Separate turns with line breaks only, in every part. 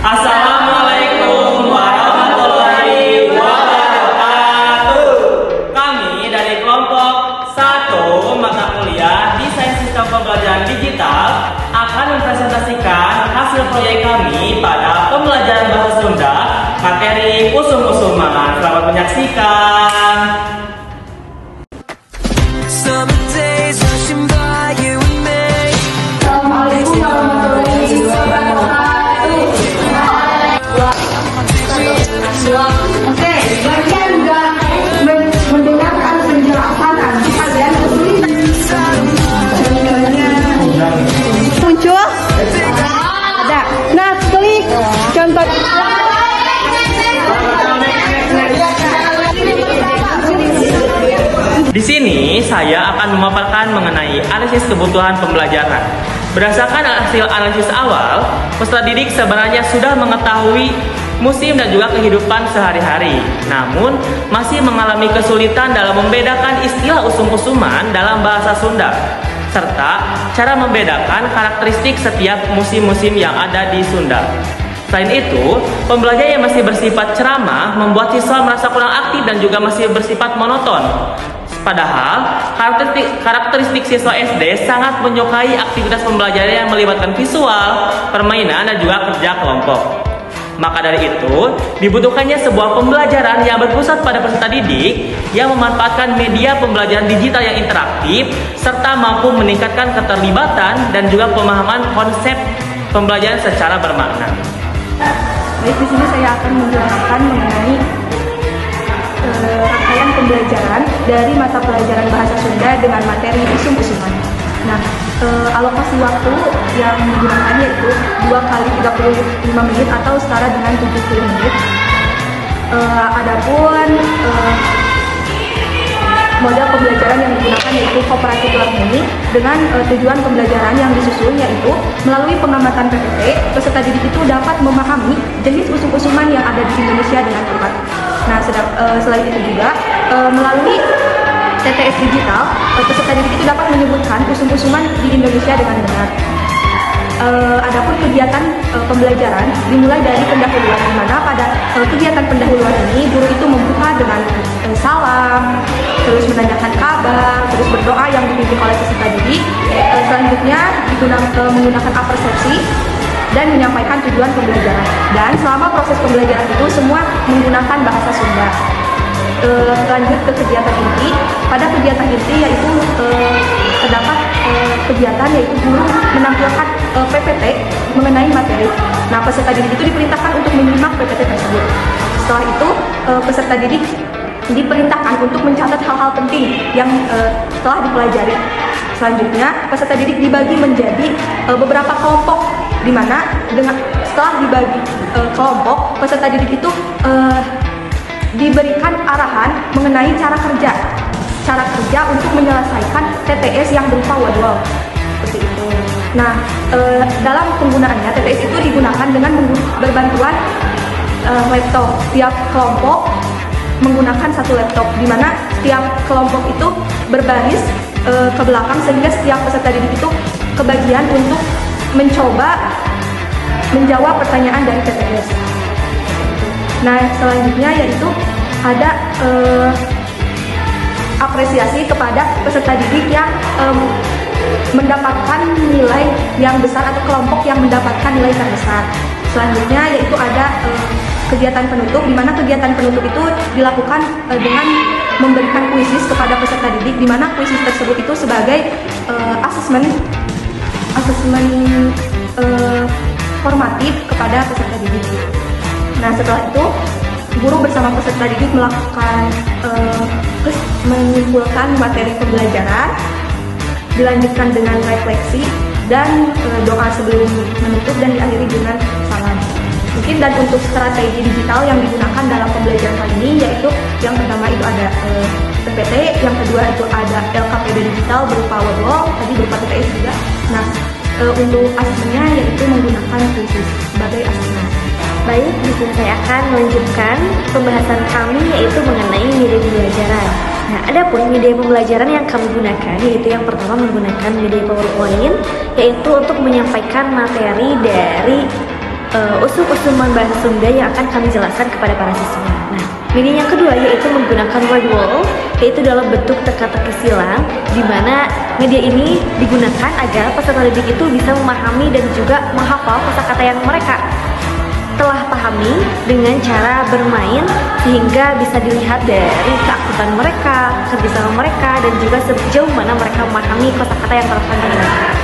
Assalamualaikum warahmatullahi wabarakatuh. Kami dari kelompok 1 mata kuliah Desain Sistem Pembelajaran Digital akan mempresentasikan hasil proyek kami pada pembelajaran bahasa Sunda materi usum-usuman. Selamat menyaksikan.
Assalamualaikum warahmatullahi wabarakatuh. Oke, kalian sudah mendengarkan penjelasan nanti kalian muncul? Ada. Nah, klik contoh.
Di sini saya akan memaparkan mengenai analisis kebutuhan pembelajaran. Berdasarkan hasil analisis awal, peserta didik sebenarnya sudah mengetahui musim dan juga kehidupan sehari-hari. Namun, masih mengalami kesulitan dalam membedakan istilah usum-usuman dalam bahasa Sunda, serta cara membedakan karakteristik setiap musim-musim yang ada di Sunda. Selain itu, pembelajaran yang masih bersifat ceramah membuat siswa merasa kurang aktif dan juga masih bersifat monoton. Padahal, karakteristik siswa SD sangat menyukai aktivitas pembelajaran yang melibatkan visual, permainan, dan juga kerja kelompok. Maka dari itu, dibutuhkannya sebuah pembelajaran yang berpusat pada peserta didik yang memanfaatkan media pembelajaran digital yang interaktif, serta mampu meningkatkan keterlibatan dan juga pemahaman konsep pembelajaran secara bermakna.
Baik, di sini saya akan menjelaskan mengenai rangkaian pembelajaran dari mata pelajaran bahasa Sunda dengan materi usum-usuman. Nah, alokasi waktu yang digunakan yaitu 2 kali 35 menit atau setara dengan 70 menit. Adapun model pembelajaran yang digunakan yaitu cooperative learning dengan tujuan pembelajaran yang disusun yaitu melalui pengamatan PPT, peserta didik itu dapat memahami jenis usum-usuman yang ada di Indonesia dengan tepat. Nah, selain itu juga melalui TTS digital, peserta didik itu dapat menyebutkan usum-usuman di Indonesia dengan benar. Adapun kegiatan pembelajaran dimulai dari pendahuluan, di mana pada kegiatan pendahuluan ini guru itu membuka dengan salam, terus menanyakan kabar, terus berdoa yang dipimpin oleh peserta didik. Selanjutnya menggunakan apersepsi dan menyampaikan tujuan pembelajaran. Dan selama proses pembelajaran itu semua menggunakan bahasa Sunda. Lanjut ke kegiatan inti. Pada kegiatan inti yaitu terdapat kegiatan yaitu guru menampilkan PPT mengenai materi. Nah, peserta didik itu diperintahkan untuk menyimak PPT tersebut. Setelah itu peserta didik diperintahkan untuk mencatat hal-hal penting yang telah dipelajari. Selanjutnya peserta didik dibagi menjadi beberapa kelompok, di mana setelah dibagi kelompok, peserta didik itu diberikan arahan mengenai cara kerja untuk menyelesaikan TTS yang berupa wadwal seperti itu. Nah, dalam penggunaannya TTS itu digunakan dengan berbantuan laptop. Setiap kelompok menggunakan 1 laptop, di mana setiap kelompok itu berbaris ke belakang sehingga setiap peserta didik itu kebagian untuk mencoba menjawab pertanyaan dari TTS. Nah, selanjutnya yaitu ada apresiasi kepada peserta didik yang mendapatkan nilai yang besar atau kelompok yang mendapatkan nilai terbesar. Selanjutnya yaitu ada kegiatan penutup, di mana kegiatan penutup itu dilakukan dengan memberikan kuisis kepada peserta didik, di mana kuisis tersebut itu sebagai asesmen formatif kepada peserta didik. Nah, setelah itu guru bersama peserta didik melakukan menyimpulkan materi pembelajaran, dilanjutkan dengan refleksi dan doa sebelum menutup dan diakhiri dengan salam. Mungkin dan untuk strategi digital yang digunakan dalam pembelajaran kali ini yaitu yang pertama itu ada PPT, yang kedua itu ada LKPD digital berupa wadwal, tadi berupa TTS juga. Nah, untuk asesmennya yaitu menggunakan kuisis sebagai asesmen.
Baik, di sini saya akan melanjutkan pembahasan kami yaitu mengenai media pembelajaran. Nah, adapun media pembelajaran yang kami gunakan yaitu yang pertama menggunakan media PowerPoint, yaitu untuk menyampaikan materi dari usum-usuman bahasa Sunda yang akan kami jelaskan kepada para siswa. Nah, media yang kedua yaitu menggunakan word wall, yaitu dalam bentuk teka-teki silang, di mana media ini digunakan agar peserta didik itu bisa memahami dan juga menghafal kosakata yang mereka telah pahami dengan cara bermain, sehingga bisa dilihat dari keaktifan mereka, kerjasama mereka, dan juga sejauh mana mereka memahami kosakata yang telah kami gunakan.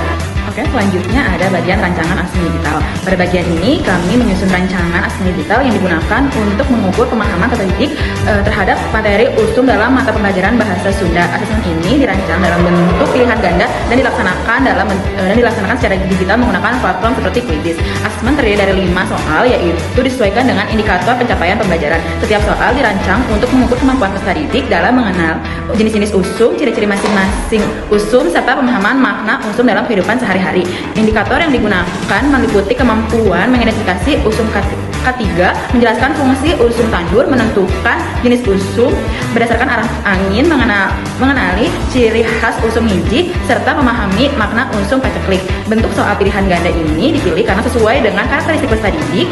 Oke, selanjutnya ada bagian rancangan asesmen digital. Pada bagian ini, kami menyusun rancangan asesmen digital yang digunakan untuk mengukur pemahaman peserta didik terhadap materi usum dalam mata pembelajaran bahasa Sunda. Asesmen ini dirancang dalam bentuk pilihan ganda dan dilaksanakan secara digital menggunakan platform seperti Quizzes. Asesmen terdiri dari 5 soal, yaitu disesuaikan dengan indikator pencapaian pembelajaran. Setiap soal dirancang untuk mengukur kemampuan peserta didik dalam mengenal jenis-jenis usum, ciri-ciri masing-masing usum, serta pemahaman makna usum dalam kehidupan sehari-hari. Indikator yang digunakan meliputi kemampuan mengidentifikasi usum K3, menjelaskan fungsi usum tandur, menentukan jenis usum berdasarkan arah angin, mengenali ciri khas usum hiji, serta memahami makna usum paceklik. Bentuk soal pilihan ganda ini dipilih karena sesuai dengan karakteristik peserta didik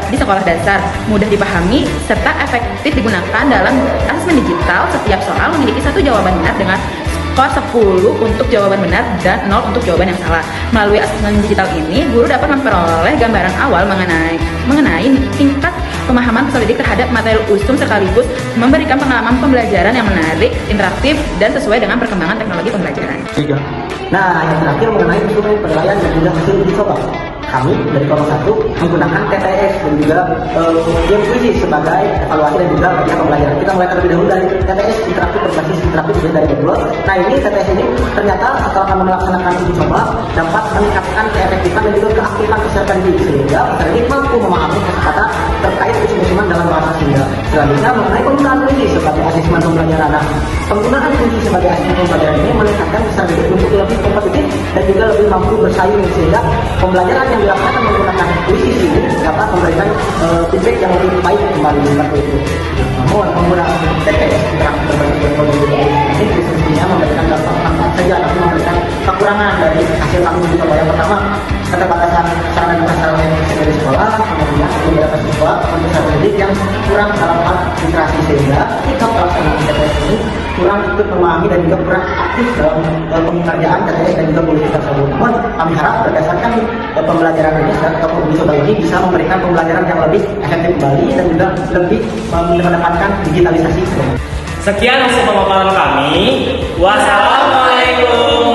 di sekolah dasar, mudah dipahami, serta efektif digunakan dalam asesmen digital. Setiap soal memiliki satu jawaban benar dengan skor 10 untuk jawaban benar dan 0 untuk jawaban yang salah. Melalui asesmen digital ini, guru dapat memperoleh gambaran awal mengenai tingkat pemahaman peserta didik terhadap materi usum, sekaligus memberikan pengalaman pembelajaran yang menarik, interaktif, dan sesuai dengan perkembangan teknologi pembelajaran.
Nah, yang terakhir mengenai instrumen penilaian dan juga hasil uji coba. Kami dari kelompok 1 menggunakan TTS dan juga game quiz sebagai evaluasi dan juga bagian pembelajaran. Kita mulai terlebih dahulu dari TTS interaktif berbasis interaktif dari Google. Nah, ini TTS ini ternyata setelah kami melaksanakan uji coba dapat meningkatkan keefektifan dan juga keaktifan peserta didik, sehingga peserta didik mampu memahami kosakata terkait usum-usuman dalam bahasa Sunda. Selanjutnya mengenai penggunaan kunci sebagai asesmen pembelajaran. Nah, penggunaan kunci sebagai asesmen pembelajaran ini meningkatkan peserta didik untuk lebih kompetitif dan juga lebih mampu bersaing, sehingga pembelajaran yang dilakukan menggunakan kunci ini dapat memberikan feedback yang lebih baik kembali seperti itu. Namun penggunaan TTS interaktif berbasis teknologi ini diskusinya memberikan dampak saja, tapi memberikan kekurangan dari hasil kami uji coba. Yang pertama, keterbatasan sarana dan prasarana yang disediakan di sekolah, kemudian beberapa siswa atau peserta didik yang kurang dalam hal literasi, sehingga ketika pelaksanaan TTS ini kurang ikut memahami dan juga kurang aktif dalam pengerjaan TTS dan juga politik tersebut. Namun kami harap berdasarkan pembelajaran ini atau uji coba ini bisa memberikan pembelajaran yang lebih efektif kembali dan juga lebih mengedepankan digitalisasi.
Sekian hasil pemaparan kami. Wassalamualaikum